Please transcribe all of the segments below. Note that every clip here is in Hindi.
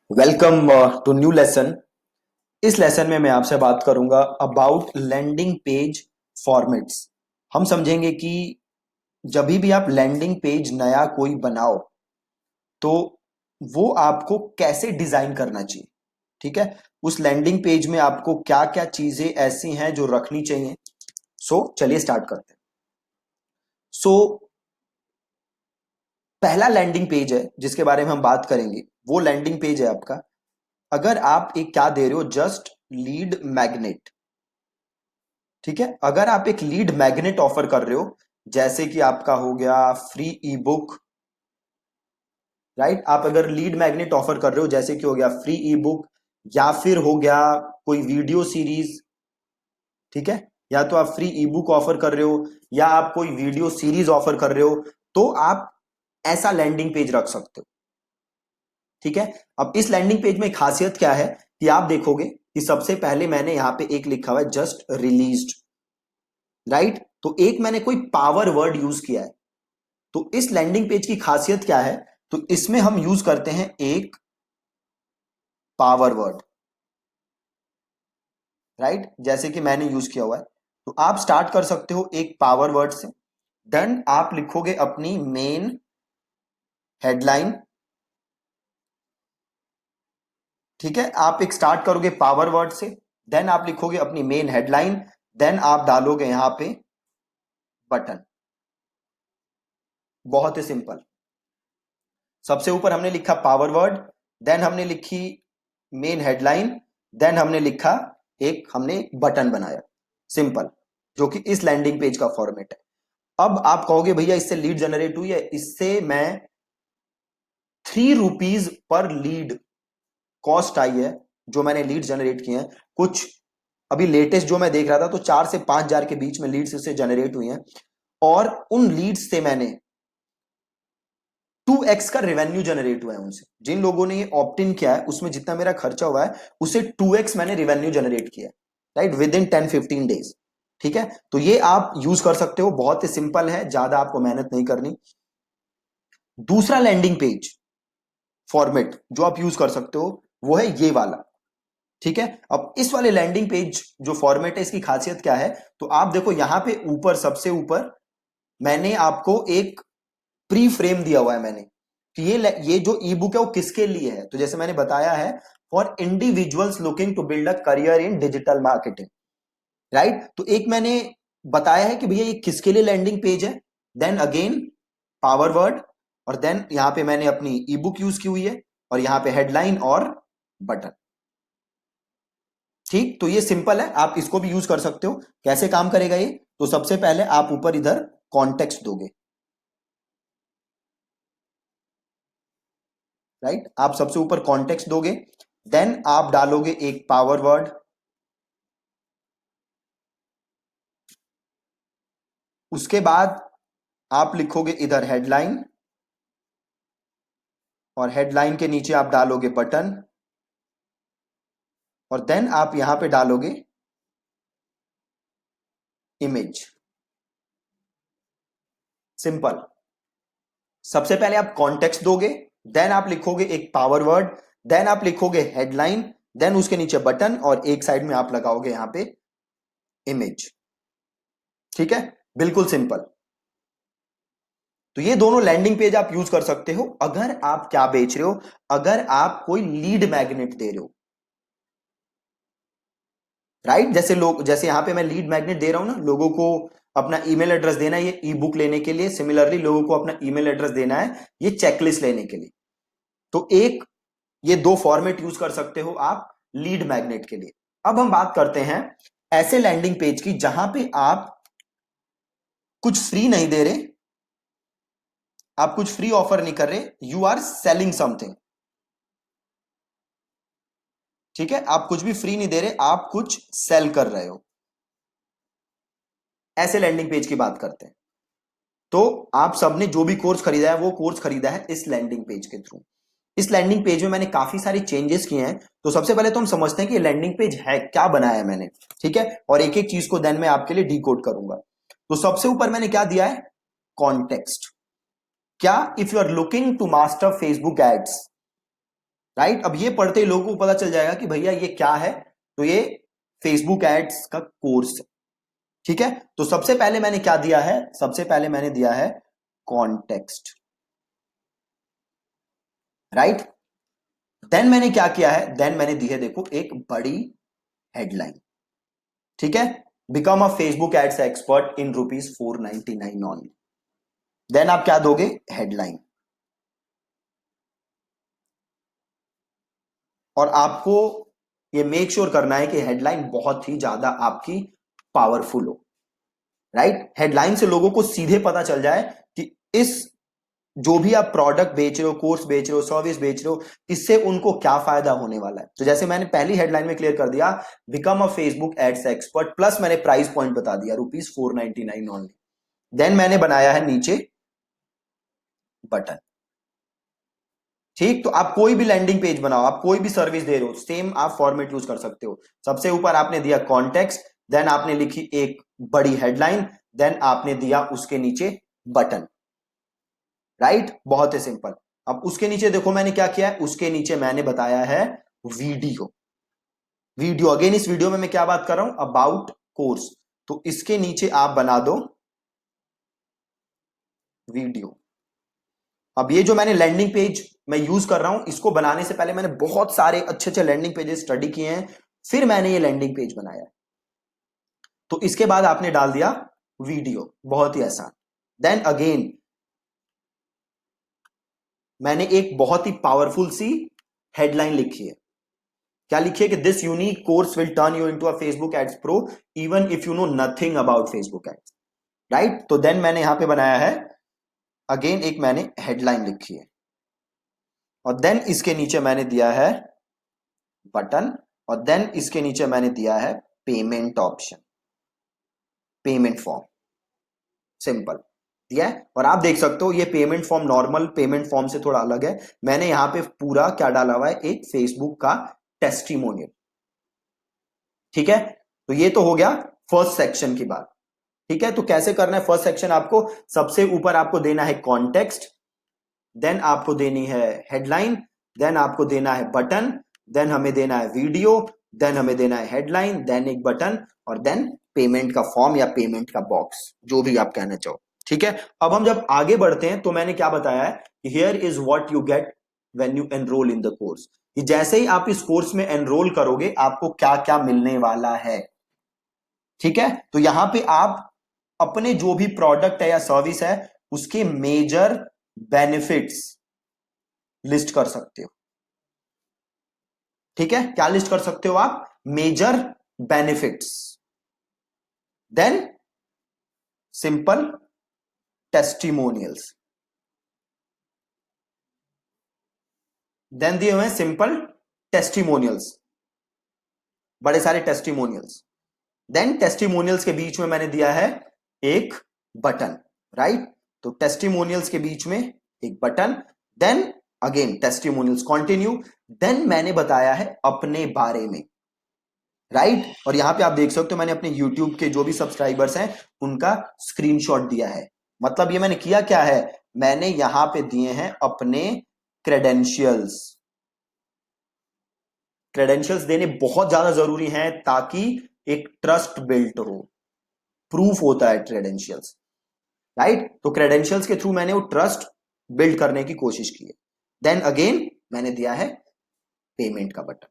Welcome to new lesson. इस लेसन में मैं आपसे बात करूंगा अबाउट लैंडिंग पेज फॉर्मेट्स। हम समझेंगे कि जब भी आप लैंडिंग पेज नया कोई बनाओ तो वो आपको कैसे डिजाइन करना चाहिए। ठीक है, उस लैंडिंग पेज में आपको क्या क्या चीजें ऐसी हैं जो रखनी चाहिए। चलिए स्टार्ट करते हैं। सो पहला लैंडिंग पेज है जिसके बारे में हम बात करेंगे, वो लैंडिंग पेज है आपका। अगर आप एक क्या दे रहे हो, जस्ट लीड मैग्नेट। ठीक है, अगर आप एक लीड मैग्नेट ऑफर कर रहे हो, जैसे कि आपका हो गया फ्री ई बुक। राइट, आप अगर लीड मैग्नेट ऑफर कर रहे हो जैसे कि हो गया फ्री ई बुक, या फिर हो गया कोई वीडियो सीरीज। ठीक है, या तो आप फ्री ई बुक ऑफर कर रहे हो या आप कोई वीडियो सीरीज ऑफर कर रहे हो, तो आप ऐसा लैंडिंग पेज रख सकते हो। ठीक है, अब इस लैंडिंग पेज में खासियत क्या है कि आप देखोगे कि सबसे पहले मैंने यहां पे एक लिखा हुआ है जस्ट रिलीज्ड। राइट, तो एक मैंने कोई पावर वर्ड यूज किया है। तो इस लैंडिंग पेज की खासियत क्या है, तो इसमें हम यूज करते हैं एक पावर वर्ड। राइट, जैसे कि मैंने यूज किया हुआ है, तो आप स्टार्ट कर सकते हो एक पावर वर्ड से। देन आप लिखोगे अपनी मेन हेडलाइन। ठीक है, आप एक स्टार्ट करोगे पावर वर्ड से, देन आप लिखोगे अपनी मेन हेडलाइन, देन आप डालोगे यहां पे बटन। बहुत ही सिंपल। सबसे ऊपर हमने लिखा पावर वर्ड, देन हमने लिखी मेन हेडलाइन, देन हमने लिखा हमने बटन बनाया। सिंपल, जो कि इस लैंडिंग पेज का फॉर्मेट है। अब आप कहोगे भैया इससे लीड जनरेट हुई है, इससे मैं ₹3 पर लीड कॉस्ट आई है जो मैंने लीड जनरेट किए हैं। कुछ अभी लेटेस्ट जो मैं देख रहा था तो 4 से 5 हजार के बीच में लीड्स इससे जनरेट हुई हैं, और उन लीड्स से मैंने 2x का रेवेन्यू जनरेट हुआ है उनसे। जिन लोगों ने ये ऑप्ट इन किया है उसमें जितना मेरा खर्चा हुआ है उसे 2x मैंने रेवेन्यू जनरेट किया है। Right, with in 10-15 days. ठीक है, तो ये आप यूज कर सकते हो, बहुत ही सिंपल है, ज्यादा आपको मेहनत नहीं करनी। दूसरा लैंडिंग पेज फॉर्मेट जो आप यूज कर सकते हो वो है ये वाला। ठीक है, अब इस वाले लैंडिंग पेज जो फॉर्मेट है इसकी खासियत क्या है, तो आप देखो यहां पे ऊपर, सबसे ऊपर मैंने आपको एक प्री फ्रेम दिया हुआ है मैंने कि ये जो ई बुक है वो किसके लिए है। तो जैसे मैंने बताया है, for individuals looking to build a career in digital marketing. Right, तो एक मैंने बताया है कि भैया ये किसके लिए लैंडिंग पेज है, देन अगेन पावर वर्ड, और देन यहां पे मैंने अपनी ई बुक यूज की हुई है, और यहां पे हेडलाइन और बटन। ठीक, तो ये सिंपल है, आप इसको भी यूज कर सकते हो। कैसे काम करेगा ये, तो सबसे पहले आप ऊपर इधर कॉन्टेक्स्ट दोगे। राइट, आप सबसे ऊपर कॉन्टेक्स्ट दोगे, देन आप डालोगे एक पावर वर्ड। उसके बाद आप लिखोगे इधर हेडलाइन, और हेडलाइन के नीचे आप डालोगे बटन, और देन आप यहां पे डालोगे इमेज। सिंपल। सबसे पहले आप कॉन्टेक्स्ट दोगे, देन आप लिखोगे एक पावर वर्ड, देन आप लिखोगे हेडलाइन, देन उसके नीचे बटन, और एक साइड में आप लगाओगे यहां पे इमेज। ठीक है, बिल्कुल सिंपल। तो ये दोनों लैंडिंग पेज आप यूज कर सकते हो अगर आप क्या बेच रहे हो, अगर आप कोई लीड मैग्नेट दे रहे हो। राइट, जैसे यहां पे मैं लीड मैग्नेट दे रहा हूं ना, लोगों को अपना ईमेल एड्रेस देना है ये ई बुक लेने के लिए, सिमिलरली लोगों को अपना ईमेल एड्रेस देना है ये चेकलिस्ट लेने के लिए। तो एक ये दो फॉर्मेट यूज कर सकते हो आप लीड मैग्नेट के लिए। अब हम बात करते हैं ऐसे लैंडिंग पेज की जहां पे आप कुछ फ्री नहीं दे रहे, आप कुछ फ्री ऑफर नहीं कर रहे, यू आर सेलिंग समथिंग। ठीक है, आप कुछ भी फ्री नहीं दे रहे, आप कुछ सेल कर रहे हो। ऐसे लैंडिंग पेज की बात करते हैं। तो आप सबने जो भी कोर्स खरीदा है वो कोर्स खरीदा है इस लैंडिंग पेज के थ्रू। इस लैंडिंग पेज में मैंने काफी सारे चेंजेस किए हैं। तो सबसे पहले तो हम समझते हैं कि ये लैंडिंग पेज है क्या, बनाया है मैंने। ठीक है, और एक एक चीज को देन मैं आपके लिए डिकोड करूंगा। तो सबसे ऊपर मैंने क्या दिया है, कॉन्टेक्स्ट। क्या, if you are looking to master Facebook ads, right. अब ये पढ़ते ही लोगों को पता चल जाएगा कि भैया ये क्या है, तो ये फेसबुक एड्स का कोर्स है। ठीक है, तो सबसे पहले मैंने क्या दिया है, सबसे पहले मैंने दिया है कॉन्टेक्स्ट, राइट। देन मैंने क्या किया है, देन मैंने दी है देखो एक बड़ी हेडलाइन। ठीक है, become a Facebook ads expert in ₹499 only. Then आप क्या दोगे, हेडलाइन। और आपको ये मेक श्योर करना है कि हेडलाइन बहुत ही ज्यादा आपकी पावरफुल हो, राइट। हेडलाइन से लोगों को सीधे पता चल जाए कि इस जो भी आप प्रोडक्ट बेच रहे हो, कोर्स बेच रहे हो, सर्विस बेच रहे हो, इससे उनको क्या फायदा होने वाला है। तो जैसे मैंने पहली हेडलाइन में क्लियर कर दिया, become a Facebook ads expert, plus मैंने प्राइस पॉइंट बता दिया ₹499 ओनली। देन मैंने बनाया है नीचे बटन। ठीक, तो आप कोई भी लैंडिंग पेज बनाओ, आप कोई भी सर्विस दे रहे हो, सेम आप फॉर्मेट यूज कर सकते हो। सबसे ऊपर आपने दिया कॉन्टेक्स्ट, देन आपने लिखी एक बड़ी हेडलाइन, देन आपने दिया उसके नीचे बटन, राइट। बहुत ही सिंपल। अब उसके नीचे देखो मैंने क्या किया है, उसके नीचे मैंने बताया है वीडियो। वीडियो अगेन, इस वीडियो में मैं क्या बात कर रहा हूं, अबाउट कोर्स, तो इसके नीचे आप बना दो वीडियो। अब ये जो मैंने लैंडिंग पेज मैं यूज कर रहा हूं, इसको बनाने से पहले मैंने बहुत सारे अच्छे अच्छे लैंडिंग पेजेस स्टडी किए हैं, फिर मैंने ये लैंडिंग पेज बनाया। तो इसके बाद आपने डाल दिया वीडियो, बहुत ही आसान। देन अगेन मैंने एक बहुत ही पावरफुल सी हेडलाइन लिखी है। क्या लिखी है कि this unique course will turn you into a Facebook ads pro even if you know nothing about Facebook ads, right. तो देन मैंने यहां पे बनाया है अगेन एक मैंने हेडलाइन लिखी है, और देन इसके नीचे मैंने दिया है बटन, और देन इसके नीचे मैंने दिया है payment option, payment form, simple दिया है। और आप देख सकते हो ये payment form normal payment form से थोड़ा अलग है। मैंने यहां पे पूरा क्या डाला हुआ है, एक फेसबुक का टेस्टिमोनियल। ठीक है, तो ये तो हो गया फर्स्ट सेक्शन की बात। ठीक है, तो कैसे करना है फर्स्ट सेक्शन, आपको सबसे ऊपर आपको देना है कॉन्टेक्स्ट, देन आपको देनी है हेडलाइन, देन आपको देना है बटन, देन हमें देना है वीडियो, देन हमें देना है हेडलाइन, देन एक बटन, और देन पेमेंट का फॉर्म या पेमेंट का बॉक्स, जो भी आप कहना चाहो। ठीक है, अब हम जब आगे बढ़ते हैं तो मैंने क्या बताया है, here is what you get when you enrol in the course, कि जैसे ही आप इस कोर्स में एनरोल करोगे आपको क्या क्या मिलने वाला है। ठीक है, तो यहां पे आप अपने जो भी प्रोडक्ट है या सर्विस है उसके मेजर बेनिफिट्स लिस्ट कर सकते हो। ठीक है, क्या लिस्ट कर सकते हो आप, major benefits, then simple testimonials, then दिए हुए हैं सिंपल टेस्टिमोनियल्स, बड़े सारे टेस्टिमोनियल्स। देन टेस्टिमोनियल्स के बीच में मैंने दिया है एक बटन, राइट। तो टेस्टिमोनियल्स के बीच में एक button, then again testimonials continue, then मैंने बताया है अपने बारे में, राइट। और यहां पे आप देख सकते हो मैंने अपने YouTube के जो भी सब्सक्राइबर्स हैं उनका स्क्रीनशॉट दिया है। मतलब ये मैंने किया क्या है, मैंने यहां पे दिए हैं अपने क्रेडेंशियल्स। क्रेडेंशियल्स देने बहुत ज्यादा जरूरी हैं ताकि एक ट्रस्ट बिल्ट हो, प्रूफ होता है क्रेडेंशियल्स, राइट। तो क्रेडेंशियल्स के थ्रू मैंने वो ट्रस्ट बिल्ड करने की कोशिश की है। देन अगेन मैंने दिया है पेमेंट का बटन।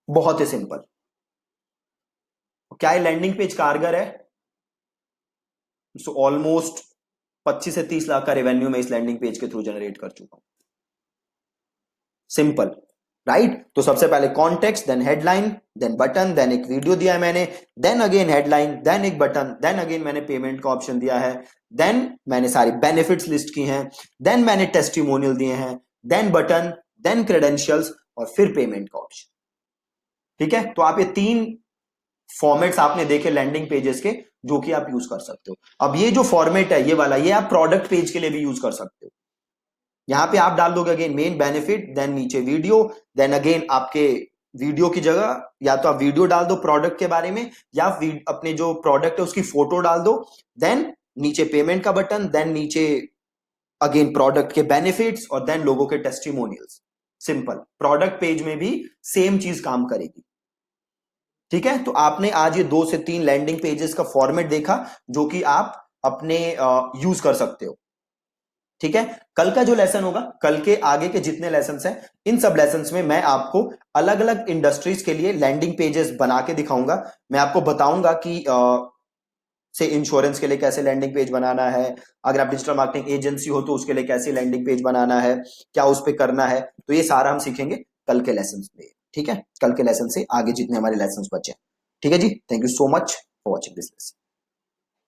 बहुत ही सिंपल। क्या ये लैंडिंग पेज कारगर है, सो ऑलमोस्ट 25 से 30 लाख का रेवेन्यू मैं इस लैंडिंग पेज के थ्रू जनरेट कर चुका हूं। Simple, right. तो सबसे पहले context, then headline, then button, then एक वीडियो दिया है मैंने, देन अगेन हेडलाइन, देन एक बटन, देन अगेन मैंने पेमेंट का ऑप्शन दिया है, देन मैंने सारी बेनिफिट्स लिस्ट की हैं, देन मैंने टेस्टिमोनियल दिए हैं, देन बटन, देन क्रेडेंशियल्स, और फिर पेमेंट का ऑप्शन। ठीक है, तो आप ये तीन फॉर्मेट्स आपने देखे लैंडिंग पेजेस के, जो कि आप यूज कर सकते हो। अब ये जो फॉर्मेट है ये वाला, ये आप प्रोडक्ट पेज के लिए भी यूज कर सकते हो। यहां पे आप डाल दोगे अगेन मेन बेनिफिट, देन नीचे वीडियो, देन अगेन आपके वीडियो की जगह या तो आप वीडियो डाल दो प्रोडक्ट के बारे में, या अपने जो प्रोडक्ट है उसकी फोटो डाल दो, देन नीचे पेमेंट का बटन, देन नीचे अगेन प्रोडक्ट के बेनिफिट्स और देन लोगों के टेस्टिमोनियल्स। सिंपल, प्रोडक्ट पेज में भी सेम चीज काम करेगी। ठीक है, तो आपने आज ये 2 से 3 लैंडिंग पेजेस का फॉर्मेट देखा जो कि आप अपने यूज कर सकते हो। ठीक है, कल का जो लेसन होगा, कल के आगे के जितने लेसन हैं, इन सब लेसन में मैं आपको अलग अलग इंडस्ट्रीज के लिए लैंडिंग पेजेस बना के दिखाऊंगा। मैं आपको बताऊंगा कि से इंश्योरेंस के लिए कैसे लैंडिंग पेज बनाना है, अगर आप डिजिटल मार्केटिंग एजेंसी हो तो उसके लिए कैसे लैंडिंग पेज बनाना है, क्या उस पर करना है। तो ये सारा हम सीखेंगे कल के लेसन में। ठीक है, कल के लेसन से आगे जितने हमारे लेसन बचे हैं। ठीक है जी, thank you so much for watching this lesson.